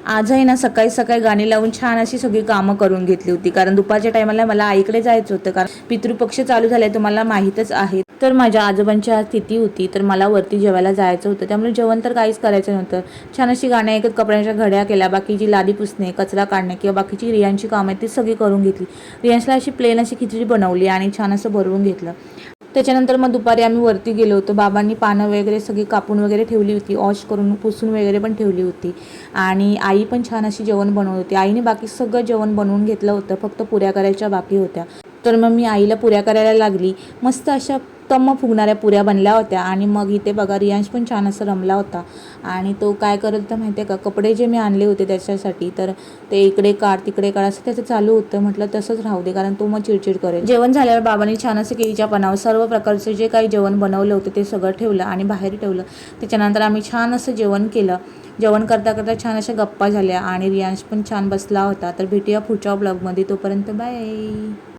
आज आहे ना सकाळी सकाळी गाणी लावून छान अशी सगळी कामं करून घेतली होती, कारण दुपारच्या टायमाला मला आईकडे जायचं होतं, कारण पितृपक्ष चालू झालाय तुम्हाला माहीतच आहे. तर माझ्या आजोबांची आज तिथी होती, तर मला वरती जेवायला जायचं होतं, त्यामुळे जेवण तर काहीच करायचं नव्हतं. छान अशी गाणी ऐकत कपड्यांच्या घड्या केल्या, बाकीची लादी पुसणे, कचरा काढणे किंवा बाकीची रियांची कामं आहेत ती सगळी करून घेतली. रियांशला अशी प्लेन अशी खिचडी बनवली आणि छान असं भरवून घेतलं. त्याच्यानंतर मग दुपारी आम्ही वरती गेलो होतो. बाबांनी पानं वगैरे सगळी कापून वगैरे ठेवली होती, वॉश करून पुसून वगैरे पण ठेवली होती. आणि आई पण छान अशी जेवण बनवत होती. आईने बाकी सगळं जेवण बनवून घेतलं होतं, फक्त पुऱ्या करायच्या बाकी होत्या. तर मग मी आईला पुऱ्या करायला लागली. मस्त अशा तम्म फुगणाऱ्या पुऱ्या बनल्या होत्या. आणि मग इथे बघा रियांश पण छान असं रमला होता. आणि तो काय करत होता माहिती आहे का, कपडे जे मी आणले होते त्याच्यासाठी, तर ते इकडे काढ तिकडे काढ असं त्याचं चालू होतं. म्हटलं तसंच राहू दे, कारण तो मग चिडचिड करेल. जेवण झाल्यावर बाबांनी छान असं केळीच्या पानावर सर्व प्रकारचं जे काही जेवण बनवलं होतं ते सगळं ठेवलं आणि बाहेर ठेवलं. त्याच्यानंतर आम्ही छान असं जेवण केलं. जेवण करता करता छान अशा गप्पा झाल्या आणि रियांश पण छान बसला होता. तर भेटूया पुढच्या ब्लॉगमध्ये, तोपर्यंत बाय.